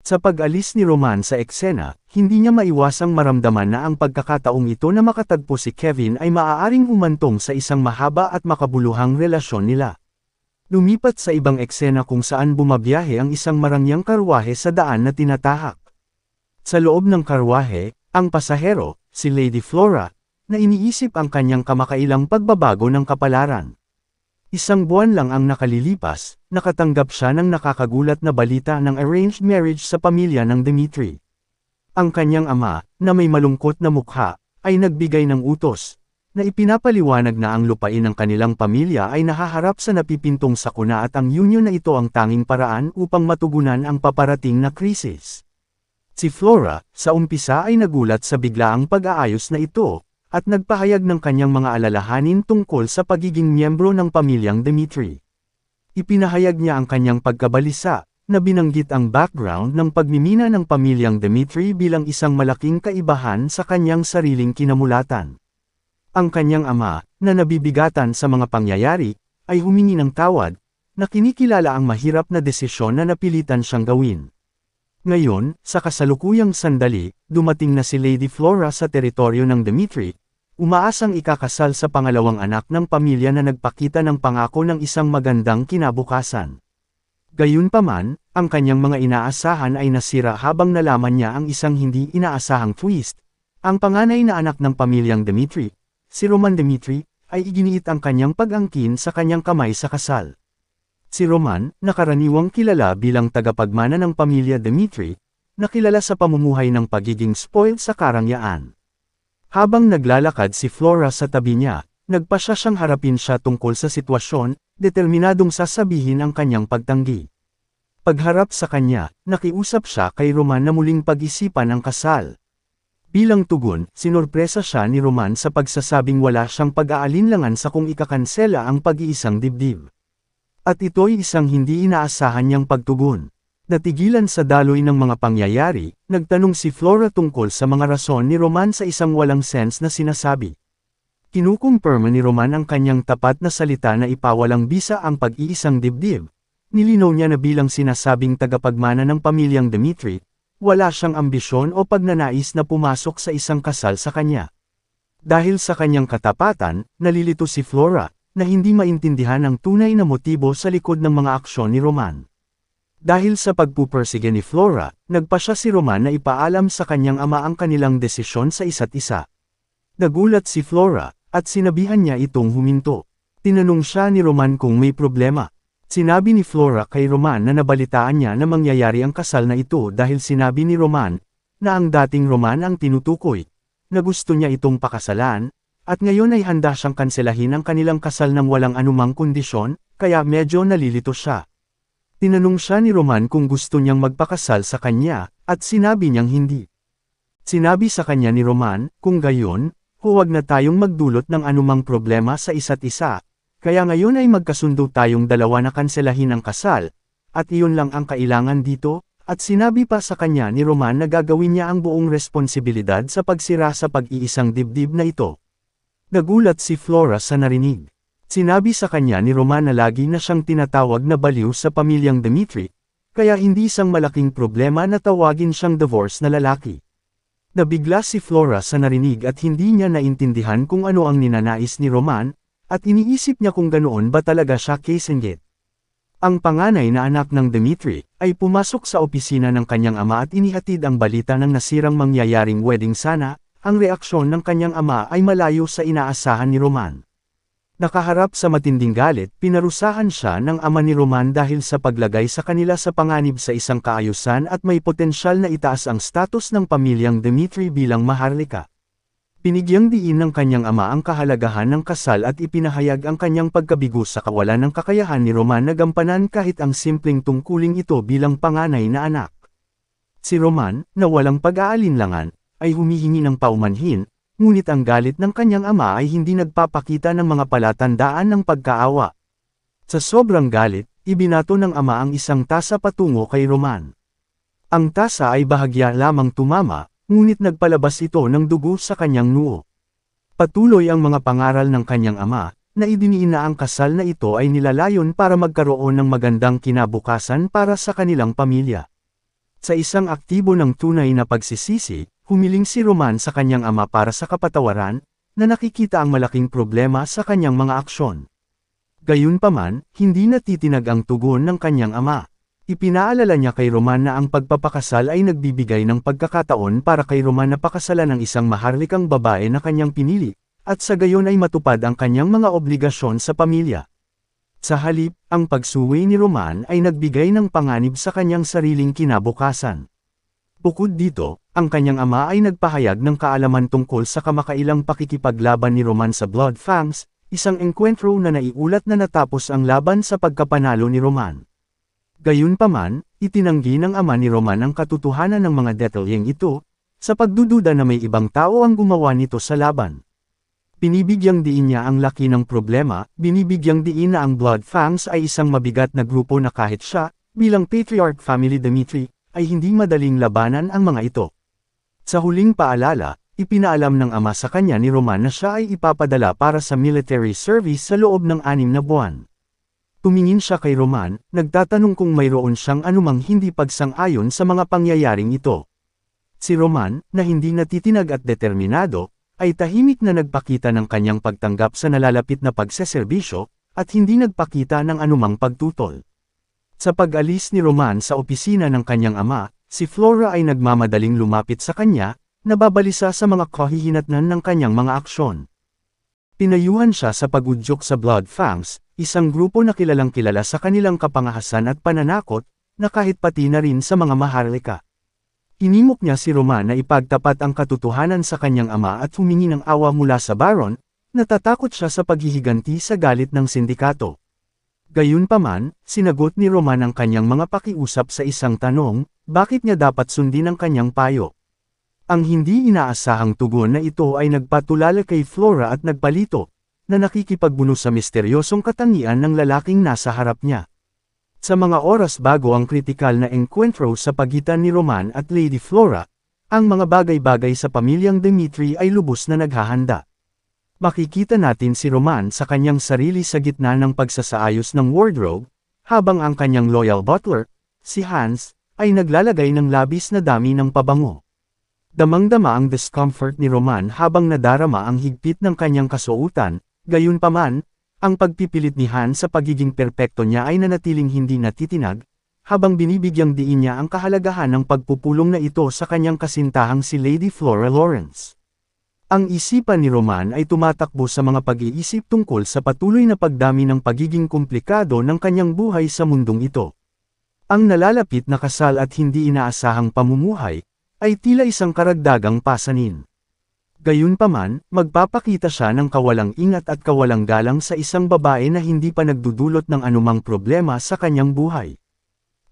Sa pag-alis ni Roman sa eksena, hindi niya maiwasang maramdaman na ang pagkakataong ito na makatagpo si Kevin ay maaaring humantong sa isang mahaba at makabuluhang relasyon nila. Lumipat sa ibang eksena kung saan bumabiyahe ang isang marangyang karwahe sa daan na tinatahak. Sa loob ng karwahe, ang pasahero, si Lady Flora, na iniisip ang kanyang kamakailang pagbabago ng kapalaran. Isang buwan lang ang nakalilipas, nakatanggap siya ng nakakagulat na balita ng arranged marriage sa pamilya ng Dmitri. Ang kanyang ama, na may malungkot na mukha, ay nagbigay ng utos, na ipinapaliwanag na ang lupain ng kanilang pamilya ay nahaharap sa napipintong sakuna at ang union na ito ang tanging paraan upang matugunan ang paparating na krisis. Si Flora, sa umpisa ay nagulat sa biglaang pag-aayos na ito, at nagpahayag ng kanyang mga alalahanin tungkol sa pagiging miyembro ng pamilyang Dmitri. Ipinahayag niya ang kanyang pagkabalisa, na binanggit ang background ng pagmimina ng pamilyang Dmitri bilang isang malaking kaibahan sa kanyang sariling kinamulatan. Ang kanyang ama, na nabibigatan sa mga pangyayari, ay humingi ng tawad, na kinikilala ang mahirap na desisyon na napilitan siyang gawin. Ngayon, sa kasalukuyang sandali, dumating na si Lady Flora sa teritoryo ng Dmitri, umaasang ikakasal sa pangalawang anak ng pamilya na nagpakita ng pangako ng isang magandang kinabukasan. Gayunpaman, ang kanyang mga inaasahan ay nasira habang nalaman niya ang isang hindi inaasahang twist. Ang panganay na anak ng pamilyang Dmitri, si Roman Dmitri, ay iginiit ang kanyang pag-angkin sa kanyang kamay sa kasal. Si Roman, na karaniwang kilala bilang tagapagmana ng pamilya Dmitri, nakilala sa pamumuhay ng pagiging spoiled sa karangyaan. Habang naglalakad si Flora sa tabi niya, nagpasya siyang harapin siya tungkol sa sitwasyon, determinadong sasabihin ang kanyang pagtanggi. Pagharap sa kanya, nakiusap siya kay Roman na muling pag-isipan ang kasal. Bilang tugon, sinurpresa siya ni Roman sa pagsasabing wala siyang pag-aalinlangan sa kung ikakansela ang pag-iisang dibdib. At ito'y isang hindi inaasahan niyang pagtugon. Natigilan sa daloy ng mga pangyayari, nagtanong si Flora tungkol sa mga rason ni Roman sa isang walang sense na sinasabi. Kinukumpirma ni Roman ang kanyang tapat na salita na ipawalang bisa ang pag-iisang dibdib. Nilinaw niya na bilang sinasabing tagapagmana ng pamilyang Dmitri, wala siyang ambisyon o pagnanais na pumasok sa isang kasal sa kanya. Dahil sa kanyang katapatan, nalilito si Flora, na hindi maintindihan ang tunay na motibo sa likod ng mga aksyon ni Roman. Dahil sa pagpupersige ni Flora, nagpasya si Roman na ipaalam sa kanyang ama ang kanilang desisyon sa isa't isa. Nagulat si Flora, at sinabihan niya itong huminto. Tinanong siya ni Roman kung may problema. Sinabi ni Flora kay Roman na nabalitaan niya na mangyayari ang kasal na ito dahil sinabi ni Roman, na ang dating Roman ang tinutukoy, na gusto niya itong pakasalan, at ngayon ay handa siyang kanselahin ang kanilang kasal ng walang anumang kondisyon, kaya medyo nalilito siya. Tinanong siya ni Roman kung gusto niyang magpakasal sa kanya, at sinabi niyang hindi. Sinabi sa kanya ni Roman, kung gayon, huwag na tayong magdulot ng anumang problema sa isa't isa. Kaya ngayon ay magkasundo tayong dalawa na kanselahin ang kasal, at iyon lang ang kailangan dito, at sinabi pa sa kanya ni Roman na gagawin niya ang buong responsibilidad sa pagsira sa pag-iisang dibdib na ito. Nagulat si Flora sa narinig. Sinabi sa kanya ni Roman na lagi na siyang tinatawag na baliw sa pamilyang Dmitri, kaya hindi isang malaking problema na tawagin siyang divorce na lalaki. Nabigla si Flora sa narinig at hindi niya naintindihan kung ano ang ninanais ni Roman, at iniisip niya kung ganoon ba talaga siya kasinggit. Ang panganay na anak ng Dmitri, ay pumasok sa opisina ng kanyang ama at inihatid ang balita ng nasirang mangyayaring wedding sana, ang reaksyon ng kanyang ama ay malayo sa inaasahan ni Roman. Nakaharap sa matinding galit, pinarusahan siya ng ama ni Roman dahil sa paglagay sa kanila sa panganib sa isang kaayusan at may potensyal na itaas ang status ng pamilyang Dmitri bilang maharlika. Binigyang diin ng kanyang ama ang kahalagahan ng kasal at ipinahayag ang kanyang pagkabigo sa kawalan ng kakayahan ni Roman na gampanan kahit ang simpleng tungkuling ito bilang panganay na anak. Si Roman, na walang pag-aalinlangan, ay humihingi ng paumanhin, ngunit ang galit ng kanyang ama ay hindi nagpapakita ng mga palatandaan ng pagkaawa. Sa sobrang galit, ibinato ng ama ang isang tasa patungo kay Roman. Ang tasa ay bahagya lamang tumama, ngunit nagpalabas ito ng dugo sa kanyang noo. Patuloy ang mga pangaral ng kanyang ama, na idiniin na ang kasal na ito ay nilalayon para magkaroon ng magandang kinabukasan para sa kanilang pamilya. Sa isang aktibo ng tunay na pagsisisi, humiling si Roman sa kanyang ama para sa kapatawaran, na nakikita ang malaking problema sa kanyang mga aksyon. Gayunpaman, hindi natitinag ang tugon ng kanyang ama. Ipinaalala niya kay Roman na ang pagpapakasal ay nagbibigay ng pagkakataon para kay Roman na pakasalan ng isang maharlikang babae na kanyang pinili, at sa gayon ay matupad ang kanyang mga obligasyon sa pamilya. Sa halip, ang pagsuwi ni Roman ay nagbigay ng panganib sa kanyang sariling kinabukasan. Bukod dito, ang kanyang ama ay nagpahayag ng kaalaman tungkol sa kamakailang pakikipaglaban ni Roman sa Blood Fangs, isang engkwentro na naiulat na natapos ang laban sa pagkapanalo ni Roman. Gayunpaman, itinanggi ng ama ni Roman ang katotohanan ng mga detalyeng ito, sa pagdududa na may ibang tao ang gumawa nito sa laban. Binibigyang diin niya ang laki ng problema, binibigyang diin na ang Blood Fangs ay isang mabigat na grupo na kahit siya, bilang Patriarch Family Dimitri, ay hindi madaling labanan ang mga ito. Sa huling paalala, ipinaalam ng ama sa kanya ni Roman na siya ay ipapadala para sa military service sa loob ng 6 na buwan. Tumingin siya kay Roman, nagtatanong kung mayroon siyang anumang hindi pagsang-ayon sa mga pangyayaring ito. Si Roman, na hindi natitinag at determinado, ay tahimik na nagpakita ng kanyang pagtanggap sa nalalapit na pagseserbisyo, at hindi nagpakita ng anumang pagtutol. Sa pag-alis ni Roman sa opisina ng kanyang ama, si Flora ay nagmamadaling lumapit sa kanya, nababalisa sa mga kahihinatnan ng kanyang mga aksyon. Pinayuhan siya sa pag-udyok sa Blood Fangs, isang grupo na kilalang-kilala sa kanilang kapangahasan at pananakot, na kahit pati na rin sa mga maharlika. Hinimok niya si Roman na ipagtapat ang katotohanan sa kanyang ama at humingi ng awa mula sa Baron, natatakot siya sa paghihiganti sa galit ng sindikato. Gayunpaman, sinagot ni Roman ang kanyang mga pakiusap sa isang tanong, bakit niya dapat sundin ang kanyang payo. Ang hindi inaasahang tugon na ito ay nagpatulala kay Flora at nagpalito, na nakikipagbuno sa misteryosong katangian ng lalaking nasa harap niya. Sa mga oras bago ang kritikal na engkwentro sa pagitan ni Roman at Lady Flora, ang mga bagay-bagay sa pamilyang Dimitri ay lubos na naghahanda. Makikita natin si Roman sa kanyang sarili sa gitna ng pagsasaayos ng wardrobe, habang ang kanyang loyal butler, si Hans, ay naglalagay ng labis na dami ng pabango. Damang-dama ang discomfort ni Roman habang nadarama ang higpit ng kanyang kasuotan, gayunpaman, ang pagpipilit ni Hans sa pagiging perpekto niya ay nanatiling hindi natitinag, habang binibigyang diin niya ang kahalagahan ng pagpupulong na ito sa kanyang kasintahang si Lady Flora Lawrence. Ang isipan ni Roman ay tumatakbo sa mga pag-iisip tungkol sa patuloy na pagdami ng pagiging komplikado ng kanyang buhay sa mundong ito. Ang nalalapit na kasal at hindi inaasahang pamumuhay, ay tila isang karagdagang pasanin. Gayunpaman, magpapakita siya ng kawalang ingat at kawalang galang sa isang babae na hindi pa nagdudulot ng anumang problema sa kanyang buhay.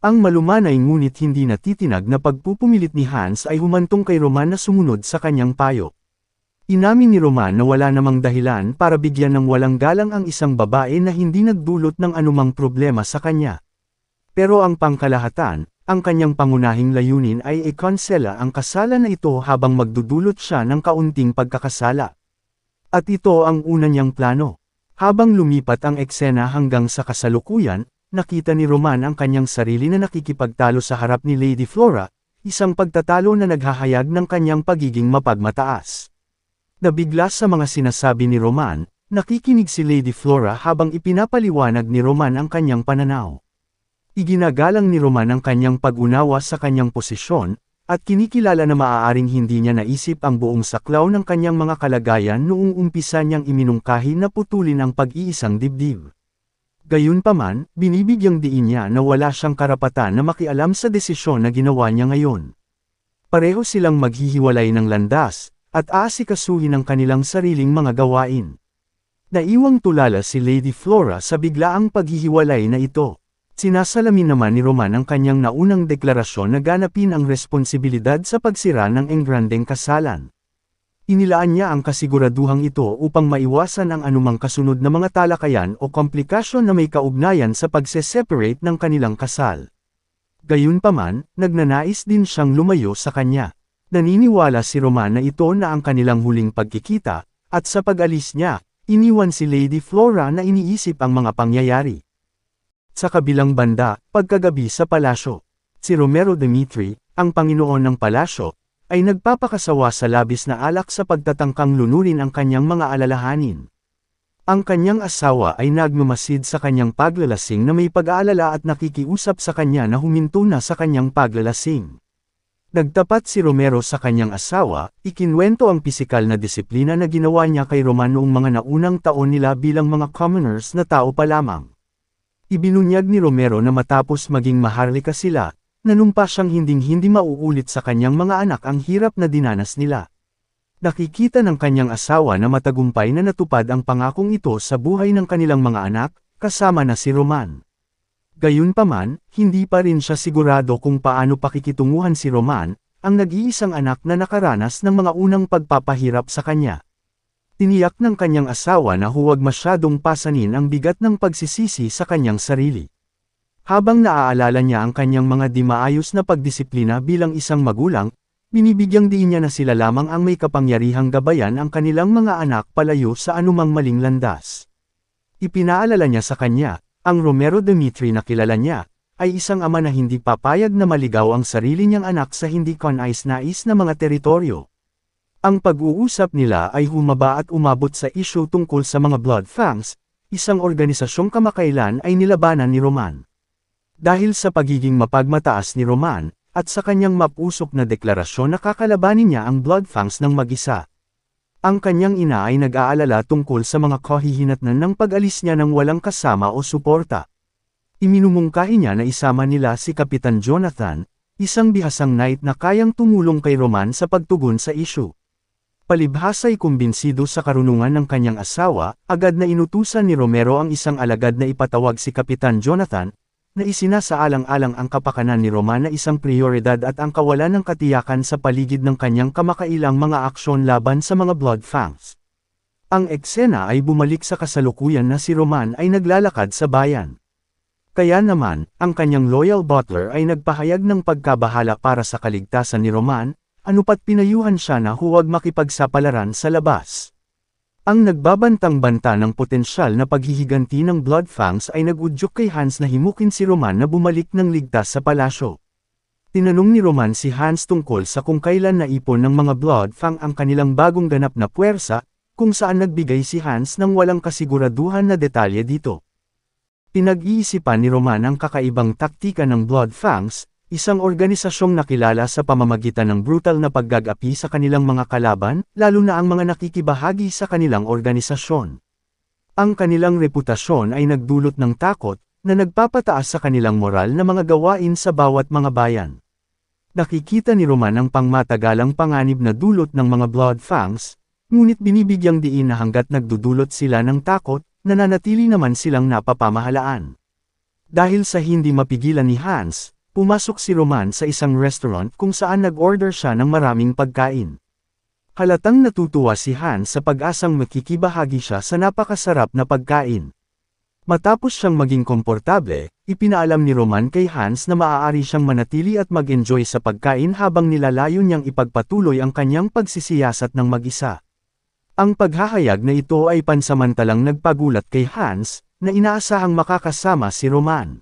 Ang malumanay ngunit hindi natitinag na pagpupumilit ni Hans ay humantong kay Roman na sumunod sa kanyang payo. Inamin ni Roman na wala namang dahilan para bigyan ng walang galang ang isang babae na hindi nagdulot ng anumang problema sa kanya. Pero ang pangkalahatan, ang kanyang pangunahing layunin ay ikonsela ang kasalan na ito habang magdudulot siya ng kaunting pagkakasala. At ito ang una niyang plano. Habang lumipat ang eksena hanggang sa kasalukuyan, nakita ni Roman ang kanyang sarili na nakikipagtalo sa harap ni Lady Flora, isang pagtatalo na naghahayag ng kanyang pagiging mapagmataas. Nabigla sa mga sinasabi ni Roman, nakikinig si Lady Flora habang ipinapaliwanag ni Roman ang kanyang pananaw. Iginagalang ni Roman ang kanyang pag-unawa sa kanyang posisyon, at kinikilala na maaaring hindi niya naisip ang buong saklaw ng kanyang mga kalagayan noong umpisa niyang iminungkahi na putulin ang pag-iisang dibdib. Gayunpaman, binibigyang diin niya na wala siyang karapatan na makialam sa desisyon na ginawa niya ngayon. Pareho silang maghihiwalay ng landas, at aasikasuhin ang kanilang sariling mga gawain. Naiwang tulala si Lady Flora sa biglaang paghihiwalay na ito. Sinasalamin naman ni Roman ang kanyang naunang deklarasyon na ganapin ang responsibilidad sa pagsira ng engrandeng kasalan. Inilaan niya ang kasiguraduhang ito upang maiwasan ang anumang kasunod na mga talakayan o komplikasyon na may kaugnayan sa pagse-separate ng kanilang kasal. Gayunpaman, nagnanais din siyang lumayo sa kanya. Naniniwala si Roman na ito na ang kanilang huling pagkikita, at sa pag-alis niya, iniwan si Lady Flora na iniisip ang mga pangyayari. Sa kabilang banda, pagkagabi sa palasyo. Si Romero Dimitri, ang Panginoon ng Palasyo, ay nagpapakasawa sa labis na alak sa pagtatangkang lunurin ang kanyang mga alalahanin. Ang kanyang asawa ay nagmamasid sa kanyang paglalasing na may pag-aalala at nakikiusap sa kanya na huminto na sa kanyang paglalasing. Nagtapat si Romero sa kanyang asawa, ikinwento ang pisikal na disiplina na ginawa niya kay Roman noong mga naunang taon nila bilang mga commoners na tao pa lamang. Ibinunyag ni Romero na matapos maging maharlika sila, nanumpa siyang hindi mauulit sa kanyang mga anak ang hirap na dinanas nila. Nakikita ng kanyang asawa na matagumpay na natupad ang pangakong ito sa buhay ng kanilang mga anak, kasama na si Roman. Gayunpaman, hindi pa rin siya sigurado kung paano pakikitunguhan si Roman, ang nag-iisang anak na nakaranas ng mga unang pagpapahirap sa kanya. Tiniyak ng kanyang asawa na huwag masyadong pasanin ang bigat ng pagsisisi sa kanyang sarili. Habang naaalala niya ang kanyang mga di maayos na pagdisiplina bilang isang magulang, binibigyang diin niya na sila lamang ang may kapangyarihang gabayan ang kanilang mga anak palayo sa anumang maling landas. Ipinaalala niya sa kanya, ang Romero Dimitri na kilala niya, ay isang ama na hindi papayag na maligaw ang sarili niyang anak sa hindi kanais-nais na mga teritoryo. Ang pag-uusap nila ay humaba at umabot sa isyu tungkol sa mga Blood Fangs, isang organisasyong kamakailan ay nilabanan ni Roman. Dahil sa pagiging mapagmataas ni Roman, at sa kanyang mapusok na deklarasyon na kakalabanin niya ang Blood Fangs ng mag-isa. Ang kanyang ina ay nag-aalala tungkol sa mga kahihinatnan ng pag-alis niya ng walang kasama o suporta. Iminumungkahi niya na isama nila si Kapitan Jonathan, isang bihasang knight na kayang tumulong kay Roman sa pagtugon sa isyu. Palibhasa'y kumbinsido sa karunungan ng kanyang asawa, agad na inutusan ni Romero ang isang alagad na ipatawag si Kapitan Jonathan, na isinasaalang-alang ang kapakanan ni Roman na isang prioridad at ang kawalan ng katiyakan sa paligid ng kanyang kamakailang mga aksyon laban sa mga Blood Fangs. Ang eksena ay bumalik sa kasalukuyan na si Roman ay naglalakad sa bayan. Kaya naman, ang kanyang loyal butler ay nagpahayag ng pagkabahala para sa kaligtasan ni Roman, anupat pinayuhan siya na huwag makipagsapalaran sa labas. Ang nagbabantang-banta ng potensyal na paghihiganti ng Blood Fangs ay nagudyok kay Hans na himukin si Roman na bumalik ng ligtas sa palasyo. Tinanong ni Roman si Hans tungkol sa kung kailan naipon ng mga Blood Fang ang kanilang bagong ganap na puwersa, kung saan nagbigay si Hans ng walang kasiguraduhan na detalye dito. Pinag-iisipan ni Roman ang kakaibang taktika ng Blood Fangs, isang organisasyong nakilala sa pamamagitan ng brutal na paggagapi sa kanilang mga kalaban, lalo na ang mga nakikibahagi sa kanilang organisasyon. Ang kanilang reputasyon ay nagdulot ng takot, na nagpapataas sa kanilang moral na mga gawain sa bawat mga bayan. Nakikita ni Roman ang pangmatagalang panganib na dulot ng mga Blood Fangs, ngunit binibigyang diin na hanggat nagdudulot sila ng takot, nananatili naman silang napapamahalaan. Dahil sa hindi mapigilan ni Hans, pumasok si Roman sa isang restaurant kung saan nag-order siya ng maraming pagkain. Halatang natutuwa si Hans sa pag-asang makikibahagi siya sa napakasarap na pagkain. Matapos siyang maging komportable, ipinaalam ni Roman kay Hans na maaari siyang manatili at mag-enjoy sa pagkain habang nilalayo niyang ipagpatuloy ang kanyang pagsisiyasat ng mag-isa. Ang paghahayag na ito ay pansamantalang nagpagulat kay Hans, na inaasahang makakasama si Roman.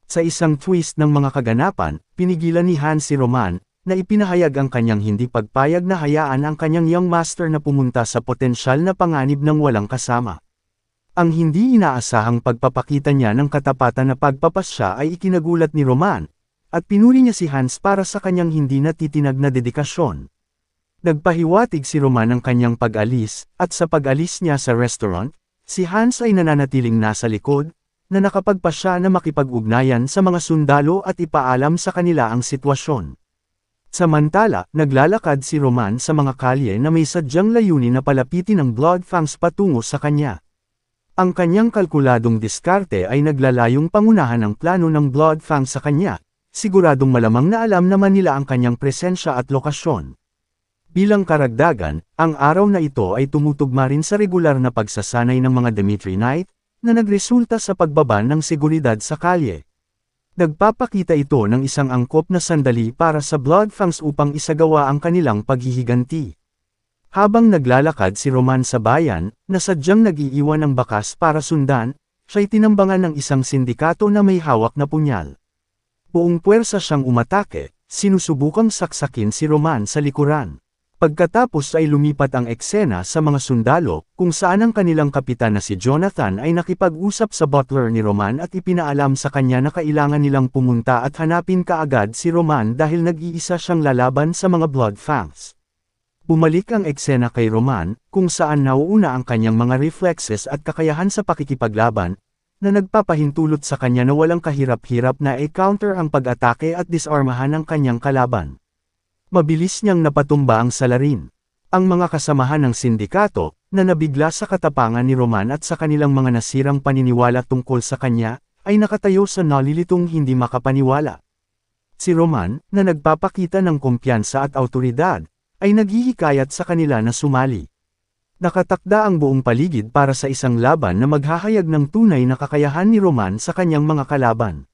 Sa isang twist ng mga kaganapan, pinigilan ni Hans si Roman, na ipinahayag ang kanyang hindi pagpayag na hayaan ang kanyang young master na pumunta sa potensyal na panganib ng walang kasama. Ang hindi inaasahang pagpapakita niya ng katapatan na pagpapasya ay ikinagulat ni Roman, at pinuri niya si Hans para sa kanyang hindi natitinag na dedikasyon. Nagpahiwatig si Roman ng kanyang pag-alis, at sa pag-alis niya sa restaurant, si Hans ay nananatiling nasa likod, na nakapagpasya na makipag-ugnayan sa mga sundalo at ipaalam sa kanila ang sitwasyon. Samantala, naglalakad si Roman sa mga kalye na may sadyang layunin na palapitin ang Blood Fangs patungo sa kanya. Ang kanyang kalkuladong diskarte ay naglalayong pangunahan ang plano ng Blood Fangs sa kanya, siguradong malamang na alam naman nila ang kanyang presensya at lokasyon. Bilang karagdagan, ang araw na ito ay tumutugma rin sa regular na pagsasanay ng mga Dimitri Knight, na nagresulta sa pagbaba ng seguridad sa kalye. Nagpapakita ito ng isang angkop na sandali para sa Blood Fangs upang isagawa ang kanilang paghihiganti. Habang naglalakad si Roman sa bayan, na sadyang nag-iiwan ng bakas para sundan, siya'y tinambangan ng isang sindikato na may hawak na punyal. Buong puwersa siyang umatake, sinusubukang saksakin si Roman sa likuran. Pagkatapos ay lumipat ang eksena sa mga sundalo, kung saan ang kanilang kapitan na si Jonathan ay nakipag-usap sa butler ni Roman at ipinaalam sa kanya na kailangan nilang pumunta at hanapin kaagad si Roman dahil nag-iisa siyang lalaban sa mga Blood Fangs. Bumalik ang eksena kay Roman, kung saan nauuna ang kanyang mga reflexes at kakayahan sa pakikipaglaban, na nagpapahintulot sa kanya na walang kahirap-hirap na i-counter ang pag-atake at disarmahan ng kanyang kalaban. Mabilis niyang napatumba ang salarin. Ang mga kasamahan ng sindikato, na nabigla sa katapangan ni Roman at sa kanilang mga nasirang paniniwala tungkol sa kanya, ay nakatayo sa nalilitong hindi makapaniwala. Si Roman, na nagpapakita ng kumpiyansa at awtoridad, ay naghihikayat sa kanila na sumali. Nakatakda ang buong paligid para sa isang laban na maghahayag ng tunay na kakayahan ni Roman sa kanyang mga kalaban.